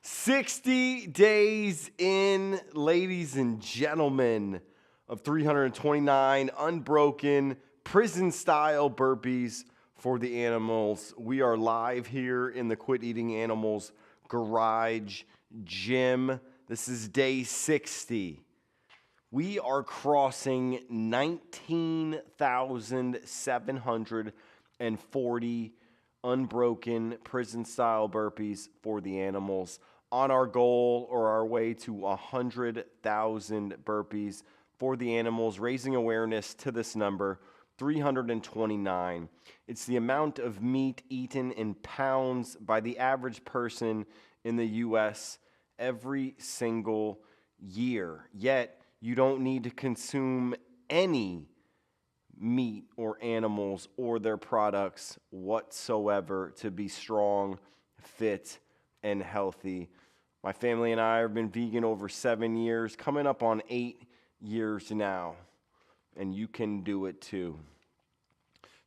60 days in, ladies and gentlemen, of 329 unbroken prison-style burpees for the animals. We are live here in the Quit Eating Animals garage gym. This is day 60. We are crossing 19,740 unbroken prison-style burpees for the animals on our goal or our way to 100,000 burpees for the animals, raising awareness to this number, 329. It's the amount of meat eaten in pounds by the average person in the U.S. every single year. Yet, you don't need to consume any meat or animals or their products whatsoever to be strong, fit, and healthy. My family and I have been vegan over 7 years, coming up on 8 years now, and you can do it too.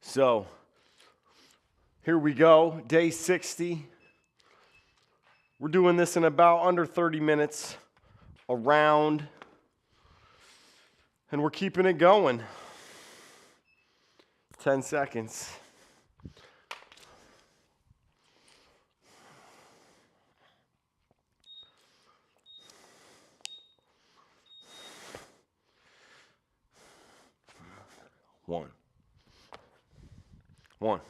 So, here we go, day 60. We're doing this in about under 30 minutes, a round, and we're keeping it going. 10 seconds. One.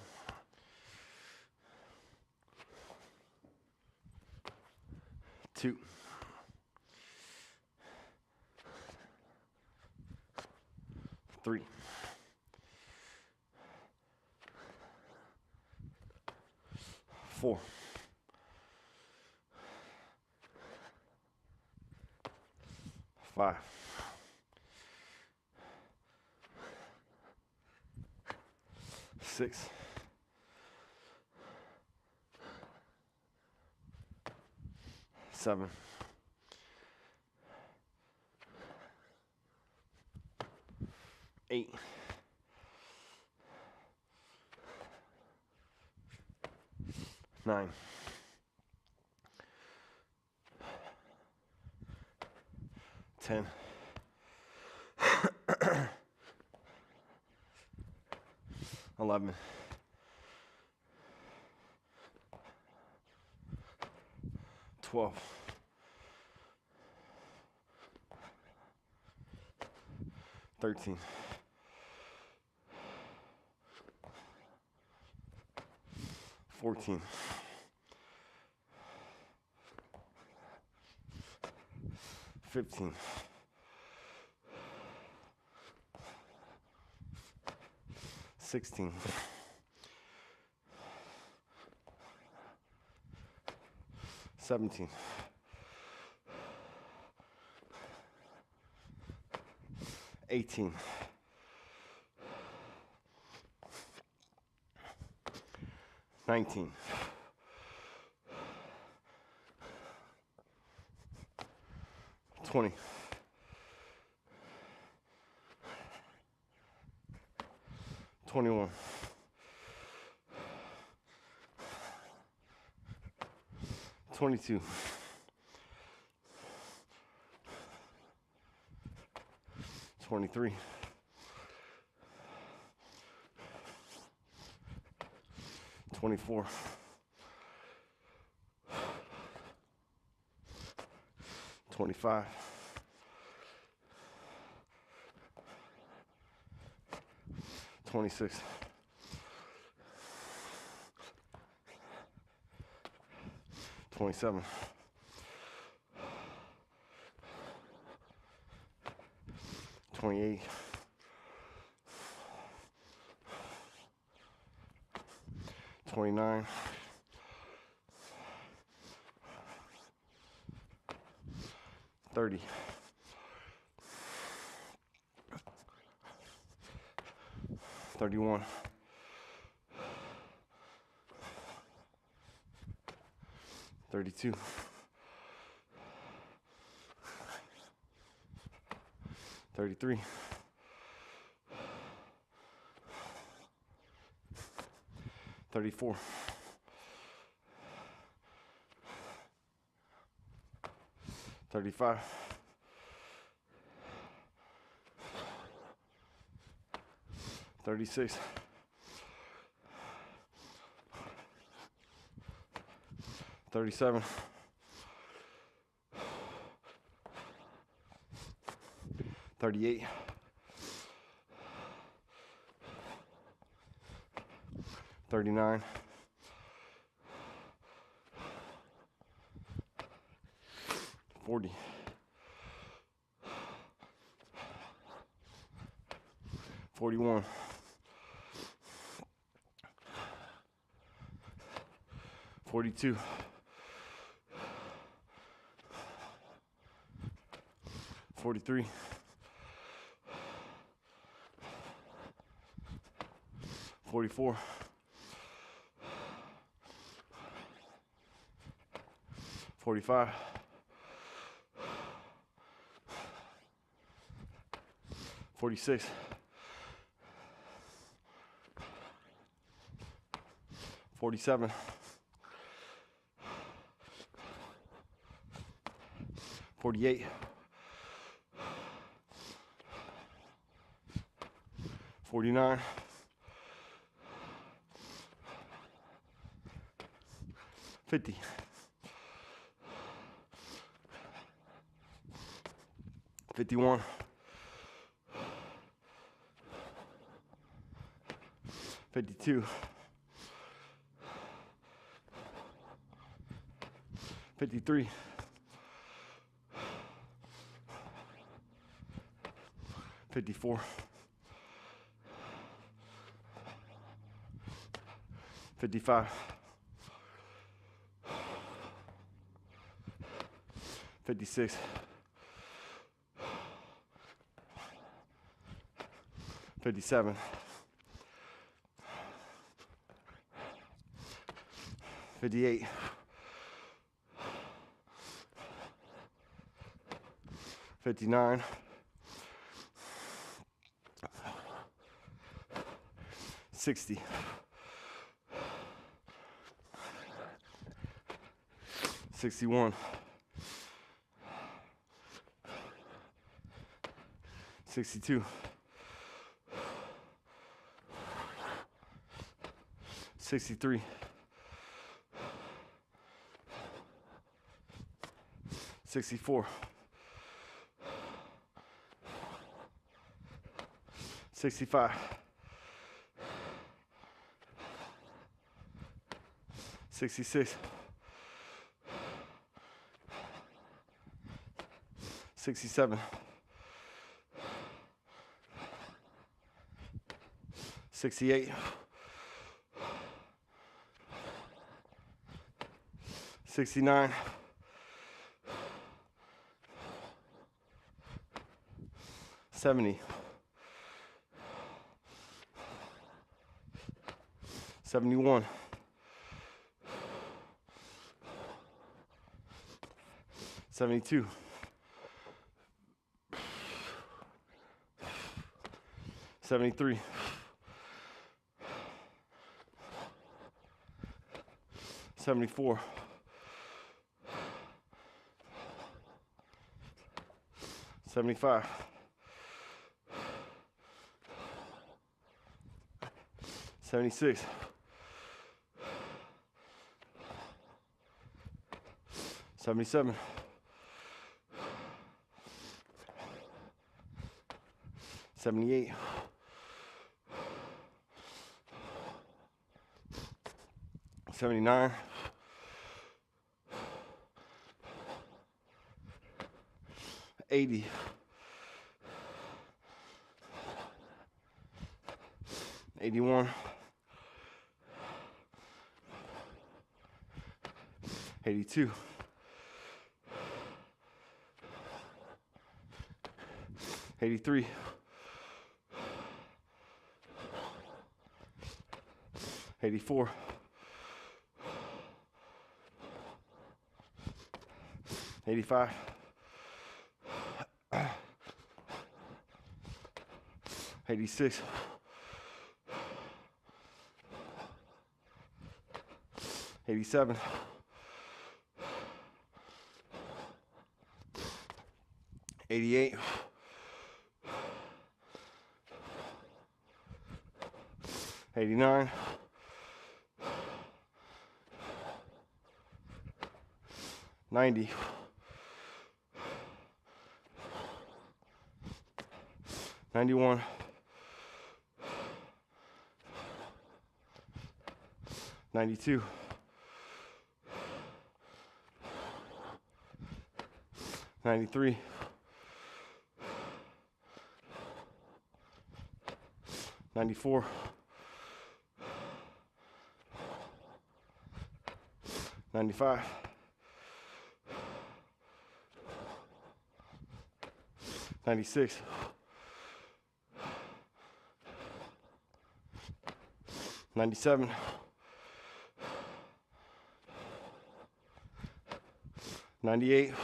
2. 3. 4. 5. 6. 7. 8. 9. 10. 11. 12. 13. 14. 15. 16. 17. 18. 19. 20. 21. 22. 23. 24. 25. 26. 27. 28. 29. 30. 31. 32. 33. 34. 35, 36, 37, 38, 39, 40, 41, 42, 43, 44, 45, 46, 47, 48, 49, 50, 51, 52, 53, 54, 55, 56, 57, 58, 59, 60, 61, 62, 63, 64, 65, 66, 67, 68, 69, 70, 71, 72, 73, 74, 75, 76, 77, 78, 79, 80, 81, 82, 83, 84, 85, 86, 87, 88. 89. 90. 91. 92. 93. 94. 95. 96. 97. 98.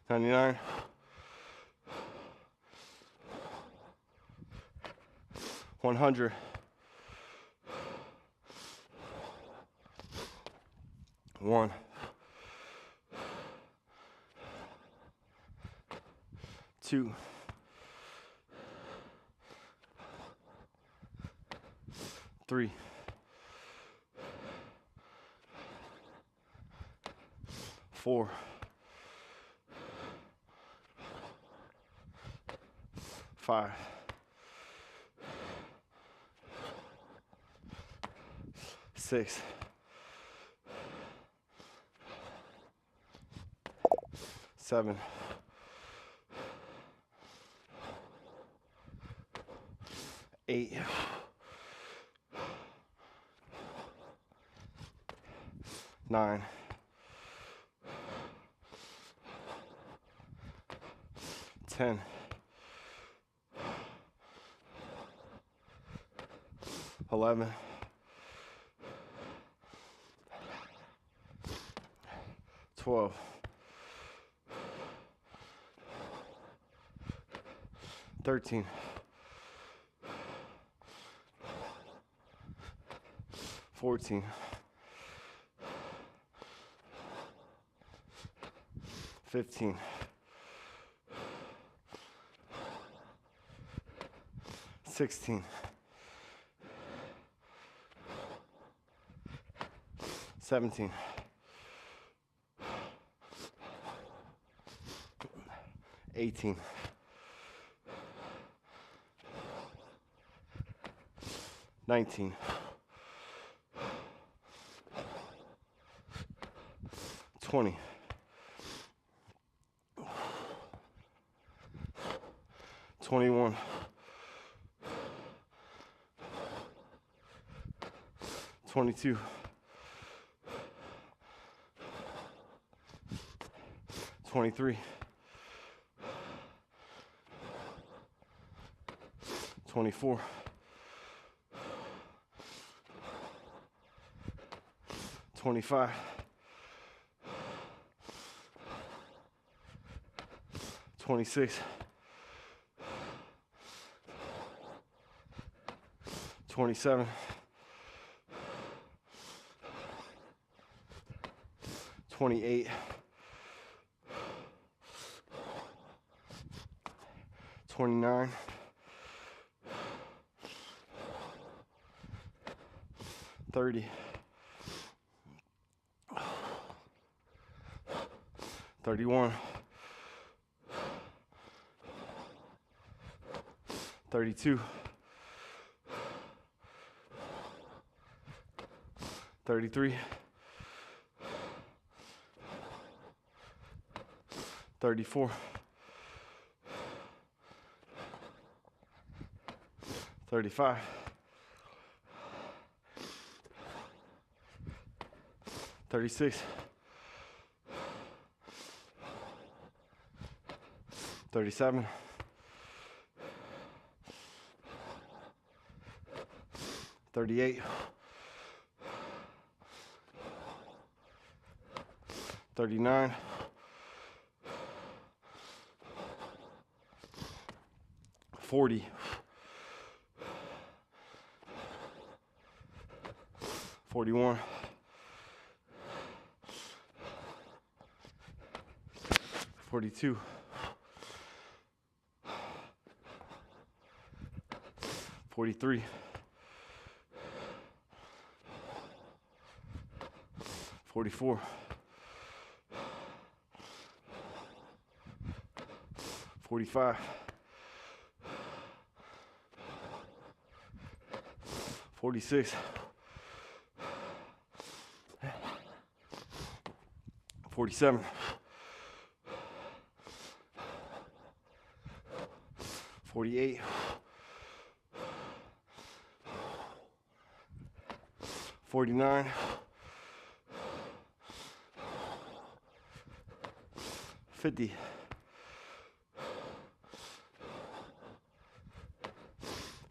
99. 100. 1. 2. 3. 4. 5. 6. 7. 8. 9. 10. 11. 12. 13. 14. 15. 16. 17. 18. 19. 20. 21. 22. 23. 24. 25. 26. 27. 28. 29. 30. 31. 32. 33. 34. 35. 36. 37. 38. 39. 40. 41. 42, 43, 44, 45, 46, 47, 48, 49, 50,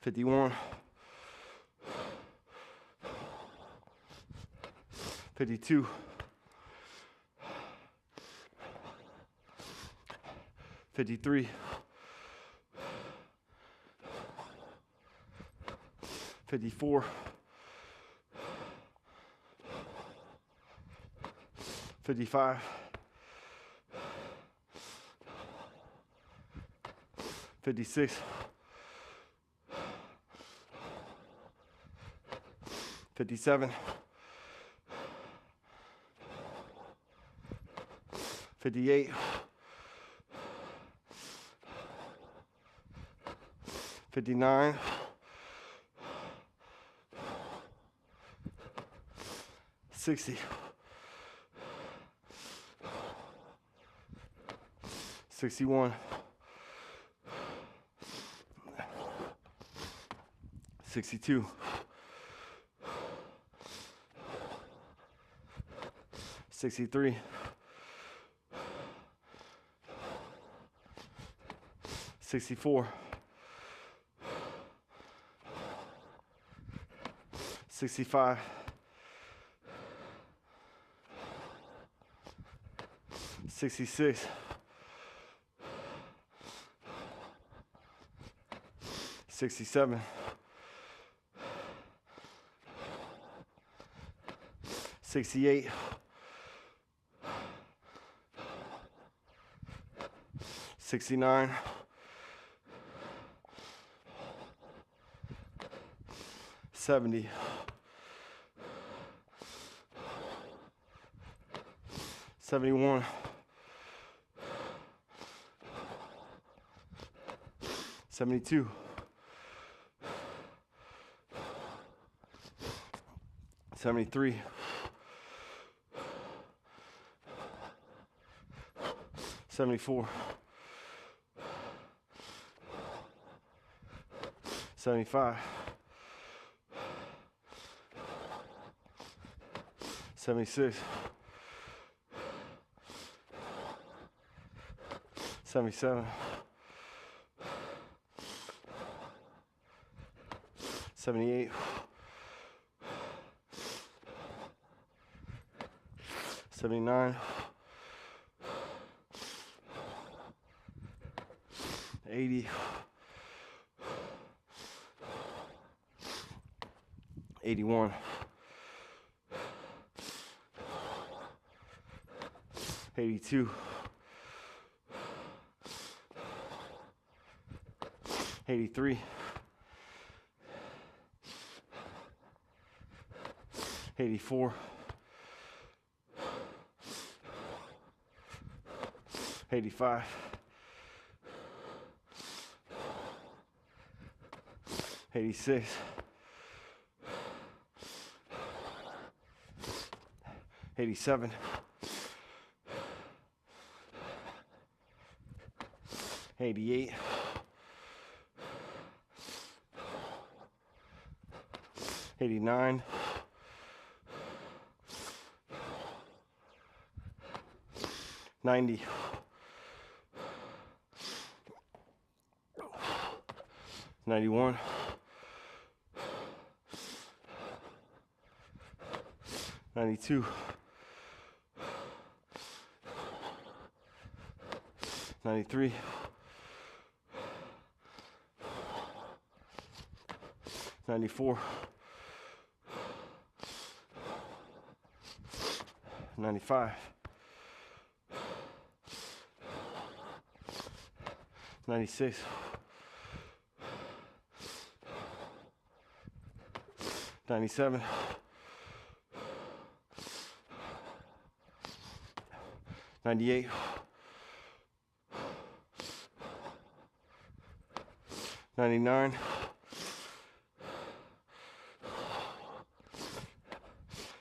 51, 52, 53, 54, 55, 56, 57, 58, 59, 60, 61, 62, 63, 64, 65, 66, 67, 68, 69, 70, 71, 72, 73, 74, 75, 76, 77, 78, 79, 80, 81, 82, 83, 84, 85, 86, 87, 88, 89, 90, 91, 92, 93, 94, 95, 96, 97, 98, 99,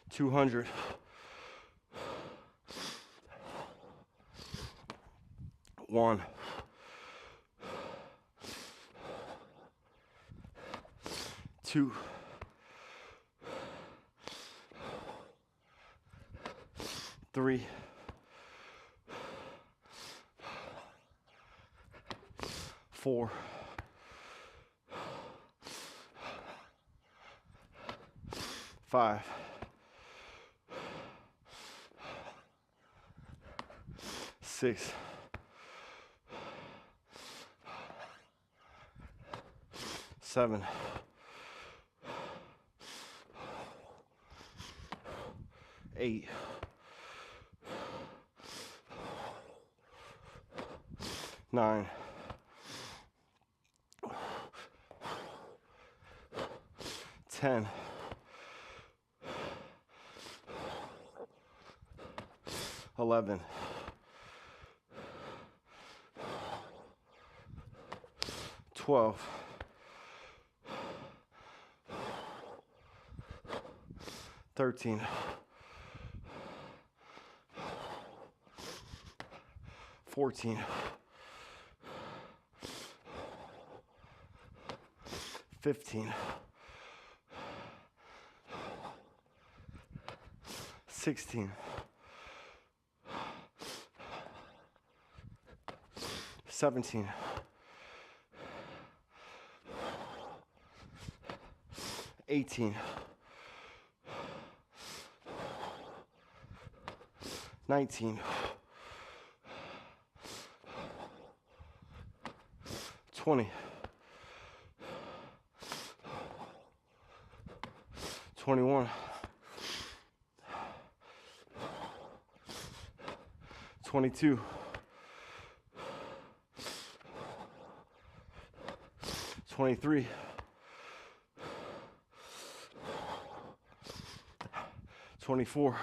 200, 1, 2, 3, 4, 5, 6, 7, 8, 9, 10, 11, 12, 13, 14, 15, 16, 17, 18, 19, 20, 21, 22, 23, 24,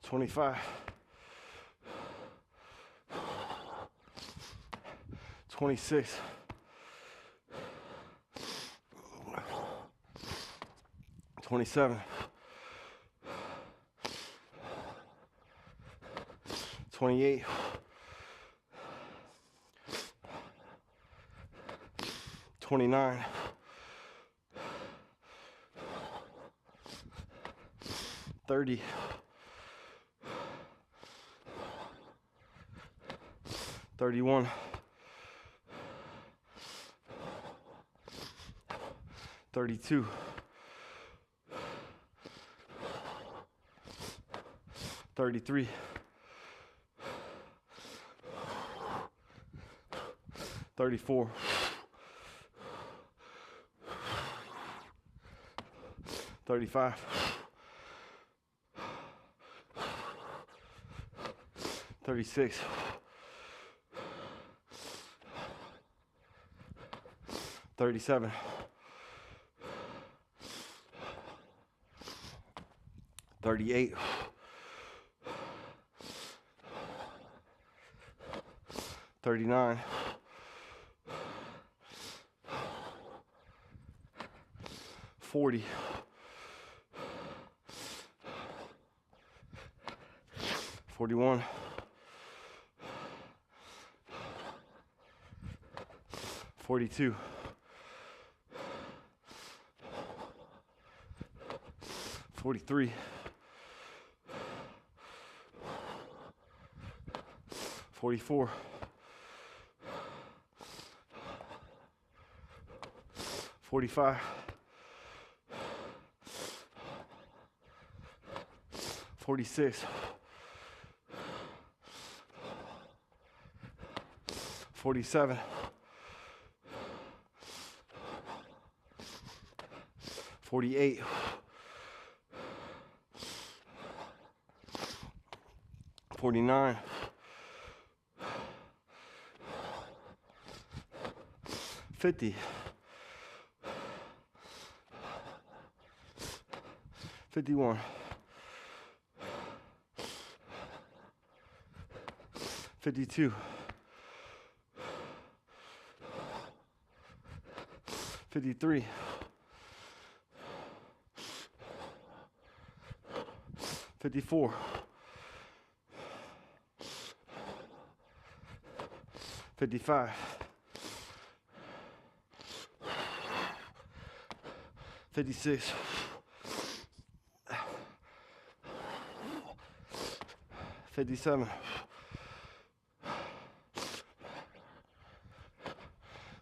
25, 26, 27, 28, 29, 30, 31, 32, 33, 34, 35, 36, 37, 38, 39, 40, 41, 42, 43, 44, 45, 46, 47, 48, 49, 49, 50, 51, 52, 53, 54, 55, 56, 57,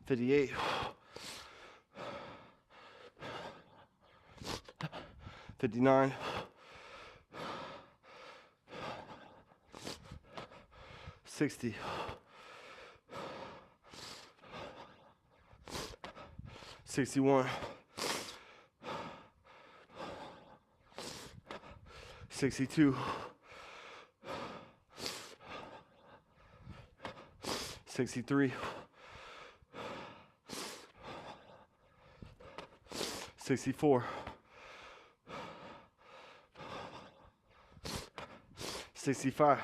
58, 59, 60, 61, 62, 63, 64, 65,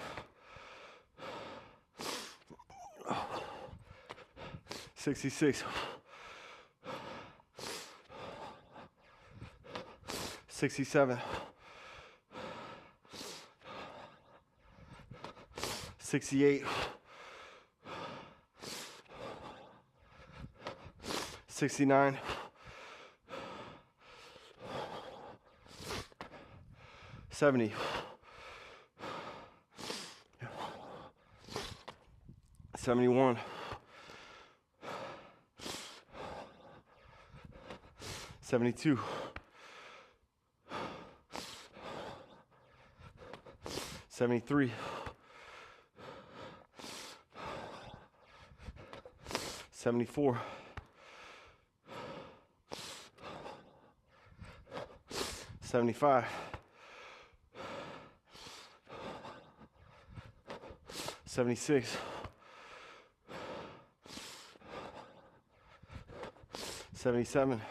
66, 67, 68, 69, 70, 71, 72, 73, 74, 75, 76, 77,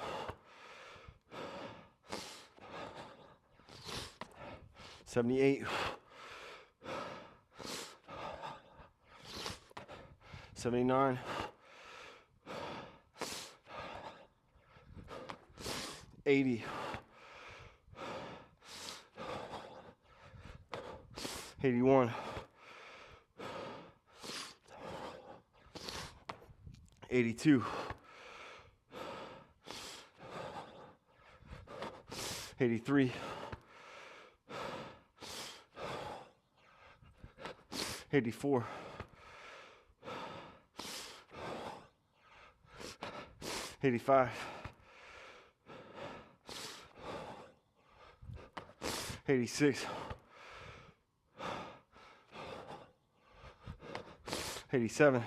78, 79, 80, 81, 82, 83, 84, 85, 86, 87,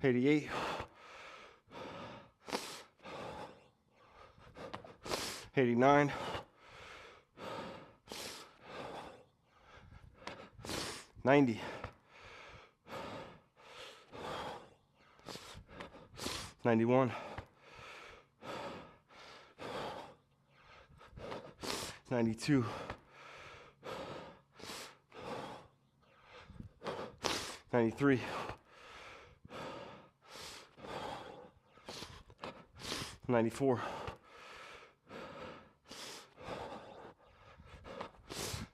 88, 89, 90, 91, 92, 93, 94,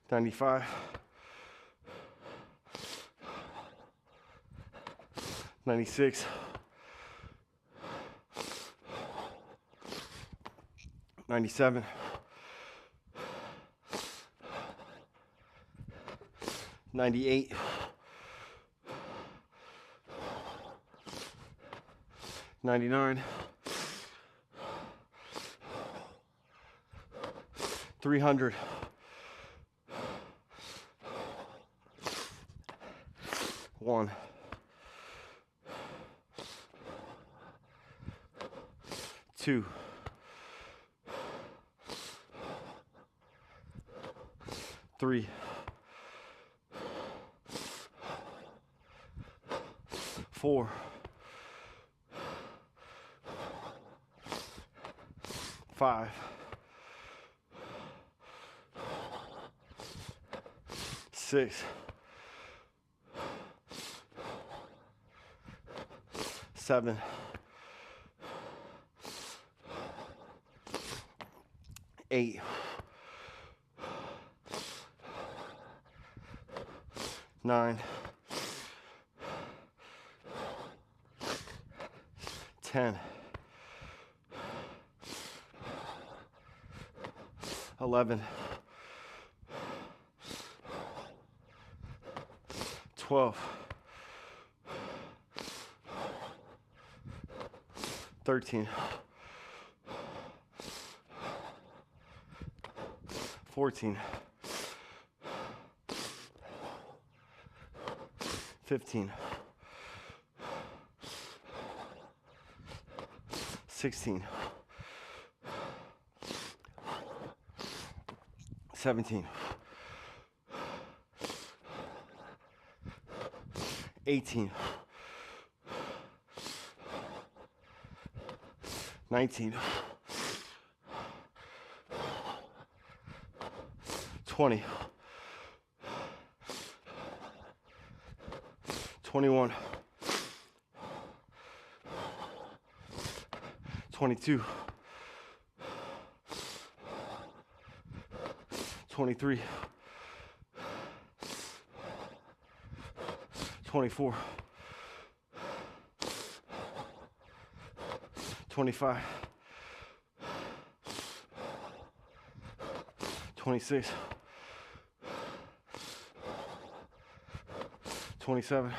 95, 96, 97, 98, 99, 300, 1, 2, 3, 4, 5, 6, 7, 8, 9, 10, 11, 12, 13, 14, 15, 16, 17, 18, 19, 20, 21, 22, 23, 24, 25, 26, 27,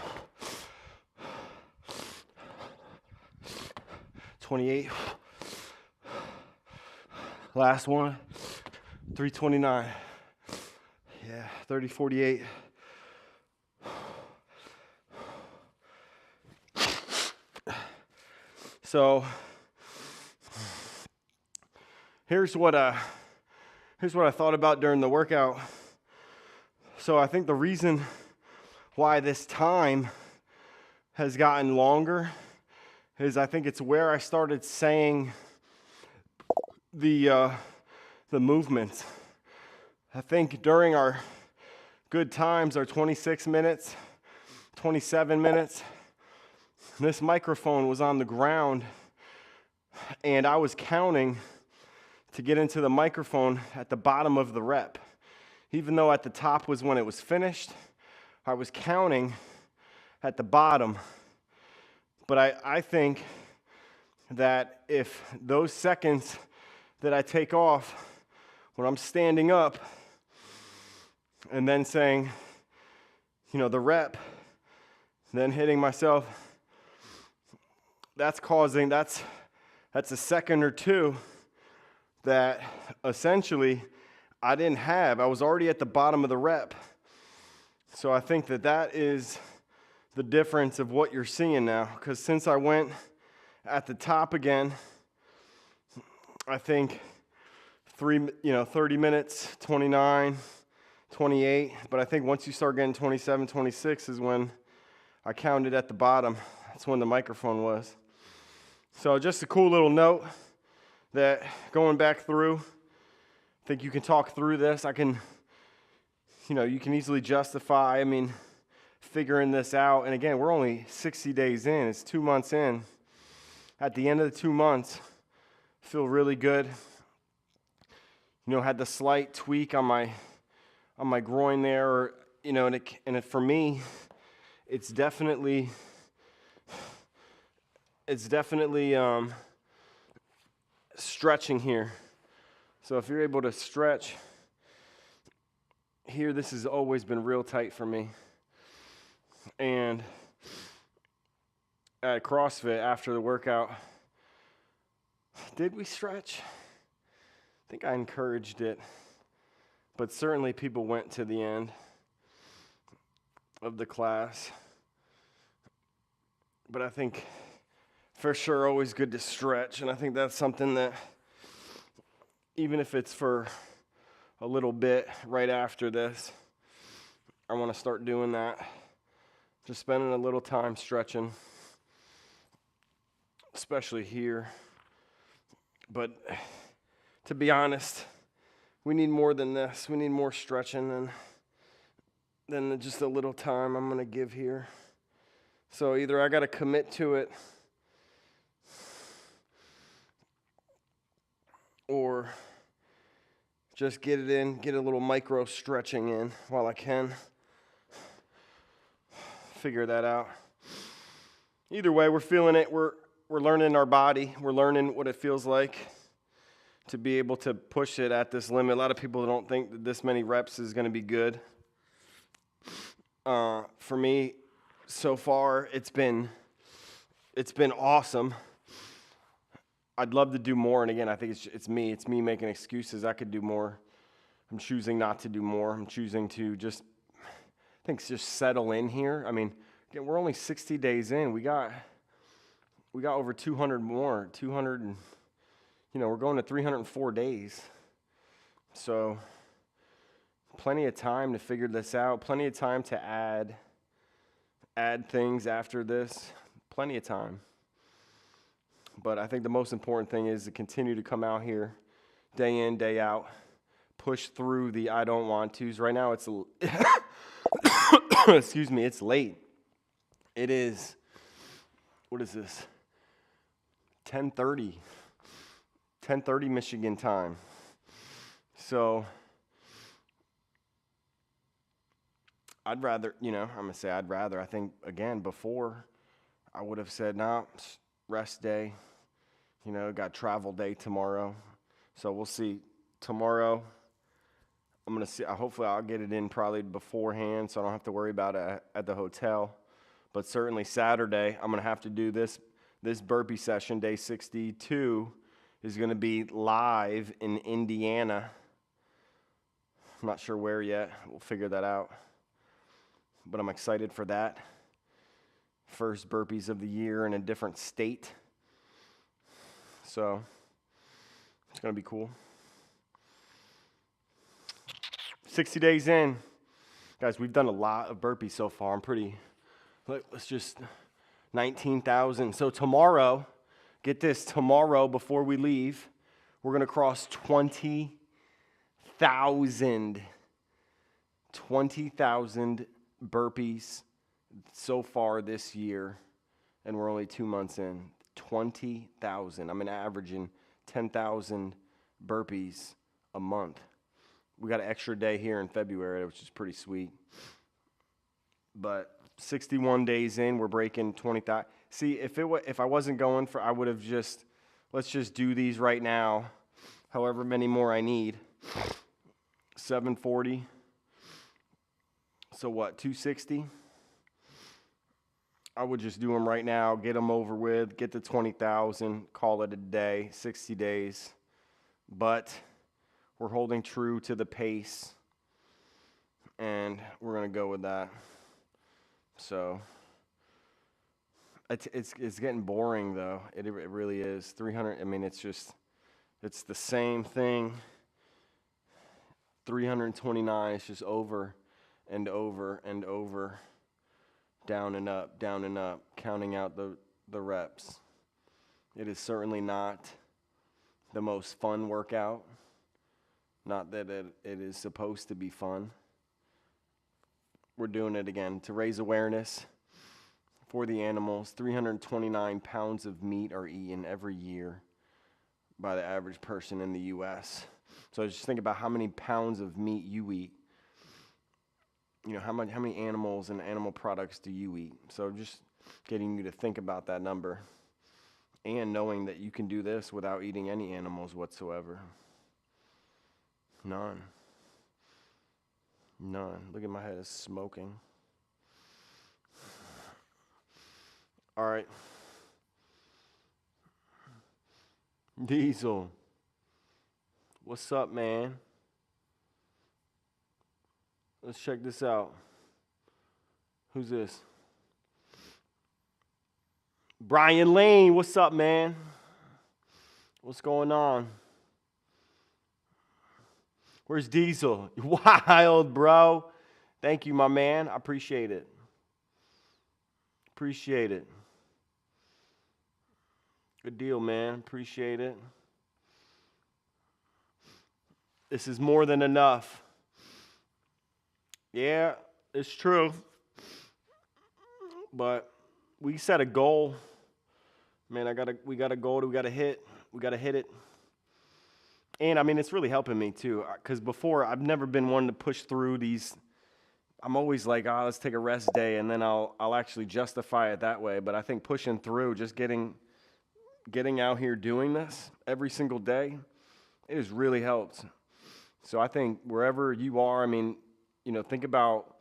28, last one, 329, yeah, 30, 48. So here's what I thought about during the workout. So I think the reason why this time has gotten longer is I think it's where I started saying the movements. I think during our good times, our 26 minutes, 27 minutes, this microphone was on the ground and I was counting to get into the microphone at the bottom of the rep. Even though at the top was when it was finished, I was counting at the bottom. But I think that if those seconds that I take off when I'm standing up and then saying, the rep, then hitting myself, that's a second or two that essentially I didn't have. I was already at the bottom of the rep. So I think that is the difference of what you're seeing now. Because since I went at the top again, I think 30 minutes, 29, 28. But I think once you start getting 27, 26 is when I counted at the bottom. That's when the microphone was. So just a cool little note that going back through, I think you can talk through this. You can easily justify, figuring this out. And again, we're only 60 days in. It's 2 months in. At the end of the 2 months, I feel really good. Had the slight tweak on my groin there, for me, it's definitely stretching here. So if you're able to stretch here, this has always been real tight for me. And at CrossFit after the workout, did we stretch? I think I encouraged it, but certainly people went to the end of the class. But I think for sure always good to stretch, and I think that's something that even if it's for a little bit right after this. I want to start doing that. Just spending a little time stretching, especially here. But to be honest, we need more than this. We need more stretching than just a little time I'm going to give here. So either I got to commit to it, or just get it in, get a little micro stretching in while I can. Figure that out. Either way, we're feeling it. We're learning our body. We're learning what it feels like to be able to push it at this limit. A lot of people don't think that this many reps is going to be good. For me, so far, it's been awesome. I'd love to do more, and again, I think it's me making excuses. I could do more. I'm choosing not to do more. I'm choosing to just settle in here. I mean, again, we're only 60 days in. We got over 200 more. 200, and we're going to 304 days. So plenty of time to figure this out. Plenty of time to add things after this. Plenty of time. But I think the most important thing is to continue to come out here day in, day out. Push through the I don't want tos. Right now it's excuse me, it's late. It is, what is this? 10:30 Michigan time. So I'd rather, I think, again, before I would have said, nah, rest day, got travel day tomorrow. So we'll see. Tomorrow, I'm going to see, hopefully I'll get it in probably beforehand so I don't have to worry about it at the hotel. But certainly Saturday, I'm going to have to do this burpee session. Day 62 is going to be live in Indiana. I'm not sure where yet. We'll figure that out. But I'm excited for that. First burpees of the year in a different state. So it's going to be cool. 60 days in. Guys, we've done a lot of burpees so far. Let's just 19,000. So tomorrow, get this, tomorrow before we leave, we're going to cross 20,000 burpees so far this year, and we're only 2 months in. 20,000. I'm averaging 10,000 burpees a month. We got an extra day here in February, which is pretty sweet. But 61 days in, we're breaking 20,000. See, if I wasn't going for, I would have let's just do these right now, however many more I need. 740. So what, 260? I would just do them right now, get them over with, get the 20,000, call it a day, 60 days. But we're holding true to the pace, and we're going to go with that. So it's getting boring, though. It really is. 300, it's the same thing. 329, it's just over and over and over, down and up, counting out the reps. It is certainly not the most fun workout. Not that it is supposed to be fun. We're doing it again to raise awareness for the animals. 329 pounds of meat are eaten every year by the average person in the U.S. So just think about how many pounds of meat you eat. How many animals and animal products do you eat? So just getting you to think about that number, and knowing that you can do this without eating any animals whatsoever. None. Look at my head, it's smoking. All right. Diesel. What's up, man? Let's check this out. Who's this? Brian Lane, what's up, man? What's going on? Where's Diesel? Wild, bro. Thank you, my man. I appreciate it. Appreciate it. Good deal, man. Appreciate it. This is more than enough. Yeah, it's true. But we set a goal. Man, we got a goal that we got to hit. We got to hit it. And I mean, it's really helping me too. Because before, I've never been one to push through these. I'm always like, oh, let's take a rest day, and then I'll actually justify it that way. But I think pushing through, just getting out here doing this every single day, it has really helped. So I think wherever you are, I mean, think about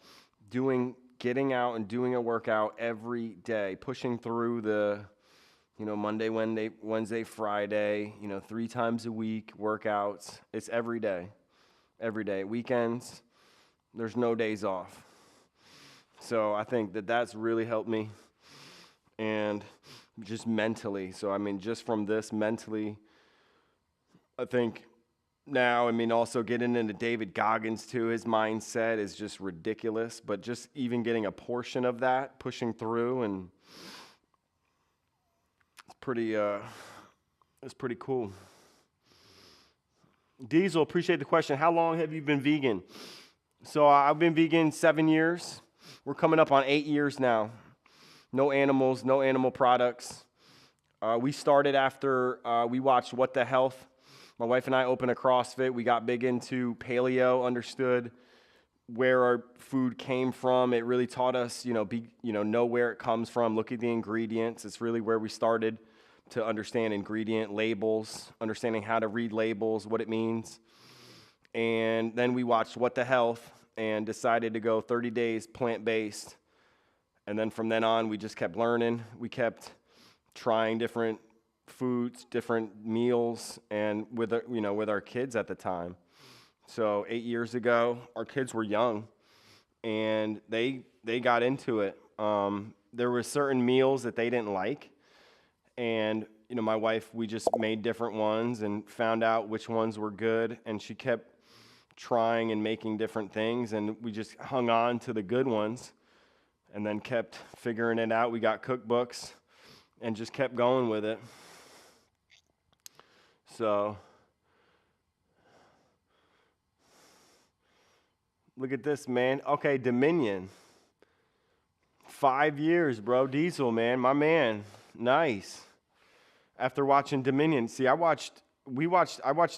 getting out and doing a workout every day, pushing through the, Monday, Wednesday, Friday, 3 times a week workouts. It's every day. Weekends, there's no days off. So I think that's really helped me, and just mentally. So I mean, just from this mentally, I think now, I mean, also getting into David Goggins too, his mindset is just ridiculous, but just even getting a portion of that, pushing through, and it's pretty cool. Diesel, appreciate the question. How long have you been vegan? So I've been vegan 7 years. We're coming up on 8 years now. No animals, no animal products. We started after we watched What the Health. My wife and I opened a CrossFit. We got big into paleo, understood where our food came from. It really taught us, know where it comes from, look at the ingredients. It's really where we started to understand ingredient labels, understanding how to read labels, what it means. And then we watched What the Health and decided to go 30 days plant-based. And then from then on, we just kept learning. We kept trying different foods, different meals, and with our kids at the time. So 8 years ago, our kids were young, and they got into it. There were certain meals that they didn't like, and my wife, we just made different ones and found out which ones were good, and she kept trying and making different things, and we just hung on to the good ones, and then kept figuring it out. We got cookbooks, and just kept going with it. So, look at this, man. Okay, Dominion. 5 years, bro. Diesel, man, my man. Nice. After watching Dominion, see, I watched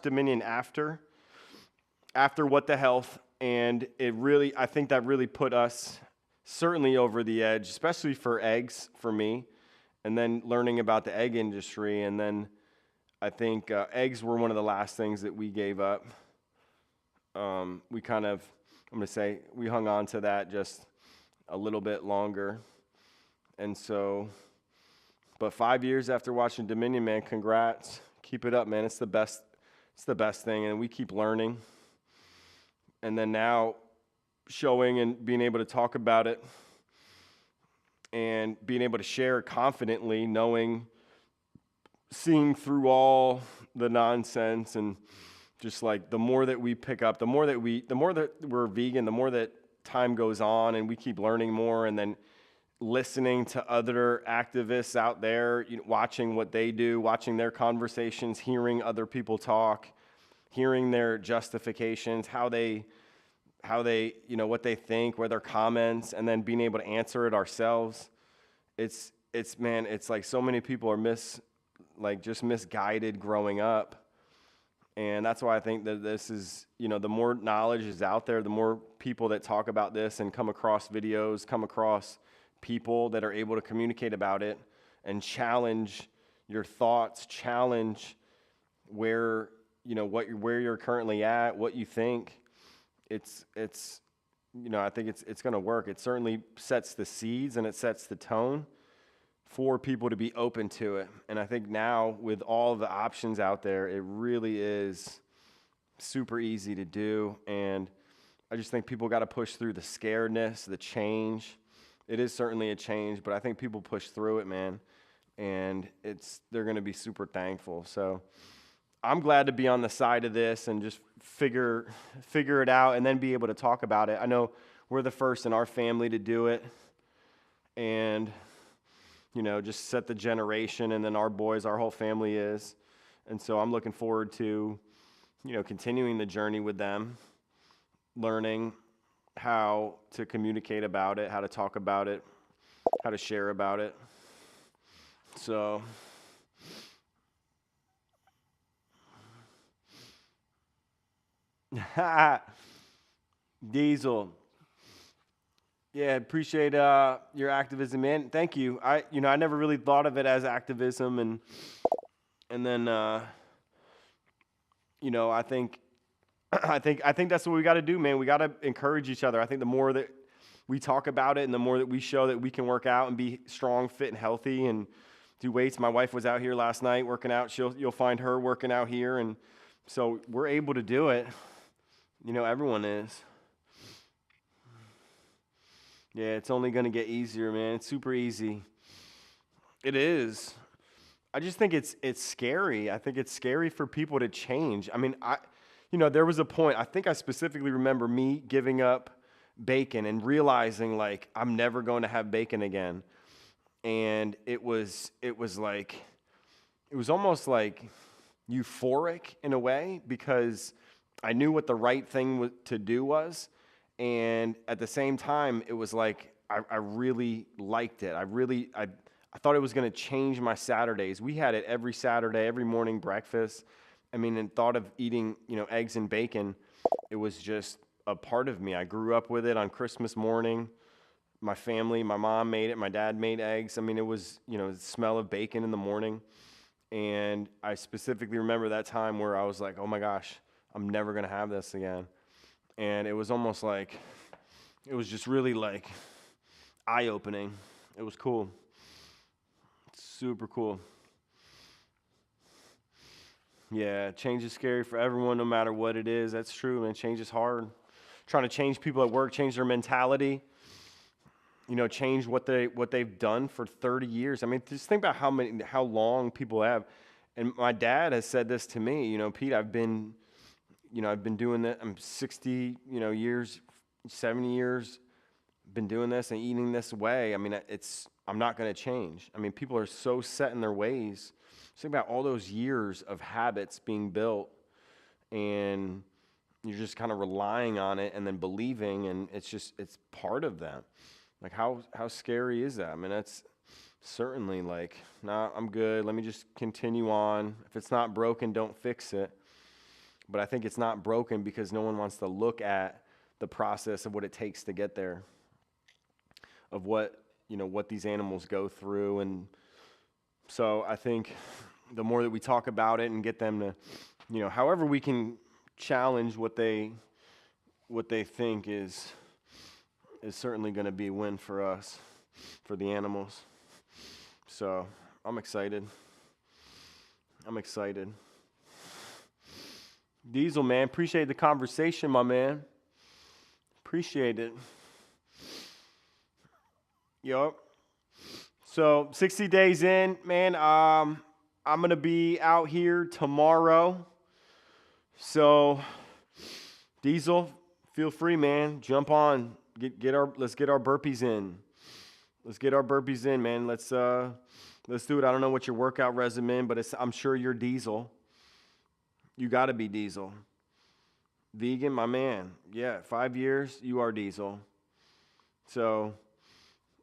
Dominion after What the Health, and I think that really put us certainly over the edge, especially for eggs for me, and then learning about the egg industry, and then I think eggs were one of the last things that we gave up. We kind of, I'm going to say, we hung on to that just a little bit longer. And so, but 5 years after watching Dominion, man, congrats. Keep it up, man. It's the best thing, and we keep learning. And then now showing and being able to talk about it and being able to share confidently, seeing through all the nonsense, and just like the more that we pick up, the more that we're vegan, the more that time goes on and we keep learning more, and then listening to other activists out there, watching what they do, watching their conversations, hearing other people talk, hearing their justifications, how they what they think, what their comments, and then being able to answer it ourselves. It's man, it's like so many people are just misguided growing up. And that's why I think that this is, the more knowledge is out there, the more people that talk about this and come across videos, come across people that are able to communicate about it and challenge your thoughts, challenge where you're currently at, what you think. I think it's going to work. It certainly sets the seeds and it sets the tone for people to be open to it. And I think now with all the options out there, it really is super easy to do. And I just think people got to push through the scaredness, the change. It is certainly a change, but I think people push through it, man. And they're going to be super thankful. So I'm glad to be on the side of this and just figure it out and then be able to talk about it. I know we're the first in our family to do it, and just set the generation, and then our whole family is. And so I'm looking forward to, continuing the journey with them, learning how to communicate about it, how to talk about it, how to share about it. So Diesel. Yeah, appreciate your activism, man. Thank you. I never really thought of it as activism, and then I think I think that's what we got to do, man. We got to encourage each other. I think the more that we talk about it and the more that we show that we can work out and be strong, fit, and healthy and do weights. My wife was out here last night working out. You'll find her working out here, and so we're able to do it. Everyone is. Yeah, it's only going to get easier, man. It's super easy. It is. I just think it's scary. I think it's scary for people to change. I mean, there was a point, I think I specifically remember me giving up bacon and realizing, like, I'm never going to have bacon again. And it was almost like euphoric in a way, because I knew what the right thing to do was. And at the same time, it was like I really liked it. I thought it was going to change my Saturdays. We had it every Saturday, every morning breakfast. I mean, and thought of eating, eggs and bacon. It was just a part of me. I grew up with it on Christmas morning. My family, my mom made it. My dad made eggs. I mean, it was, the smell of bacon in the morning. And I specifically remember that time where I was like, oh my gosh, I'm never going to have this again. And it was almost like, it was just really like eye-opening. It was cool. Super cool. Yeah, change is scary for everyone, no matter what it is. That's true, man. Change is hard. Trying to change people at work, change their mentality, change what they've done for 30 years. I mean, just think about how long people have. And my dad has said this to me, Pete, I've been doing that. I'm 60, years, 70 years, been doing this and eating this way. I mean, I'm not going to change. I mean, people are so set in their ways. Just think about all those years of habits being built, and you're just kind of relying on it and then believing, and it's part of that. Like, how scary is that? I mean, that's certainly like, nah, I'm good. Let me just continue on. If it's not broken, don't fix it. But I think it's not broken because no one wants to look at the process of what it takes to get there, of what these animals go through. And so I think the more that we talk about it and get them to, however we can challenge what they think is certainly going to be a win for us, for the animals. So I'm excited. Diesel, man, appreciate the conversation, my man. Appreciate it. Yup. So 60 days in, man, I'm going to be out here tomorrow. So Diesel, feel free, man. Jump on. Let's get our burpees in. Man. Let's do it. I don't know what your workout regimen, but I'm sure you're Diesel. You got to be Diesel. Vegan, my man. Yeah, 5 years, you are Diesel. So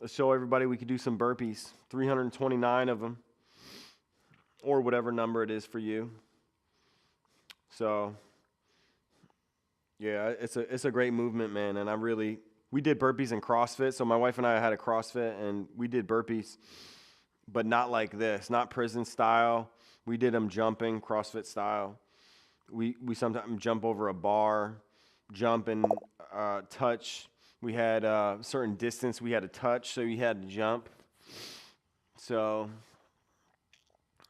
let's show everybody we can do some burpees, 329 of them, or whatever number it is for you. So, yeah, it's a great movement, man, and we did burpees in CrossFit, so my wife and I had a CrossFit, and we did burpees, but not like this, not prison style. We did them jumping, CrossFit style. We sometimes jump over a bar, jump and touch. We had a certain distance we had to touch, so you had to jump. So,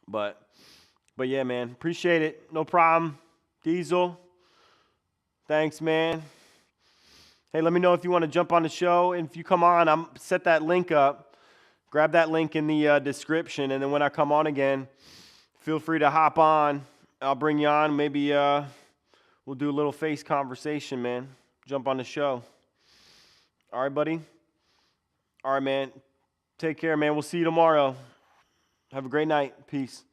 but yeah, man, appreciate it. No problem. Diesel, thanks, man. Hey, let me know if you want to jump on the show. And if you come on, I'm set that link up. Grab that link in the description, and then when I come on again, feel free to hop on I'll bring you on. Maybe we'll do a little face conversation, man. Jump on the show. All right, buddy? All right, man. Take care, man. We'll see you tomorrow. Have a great night. Peace.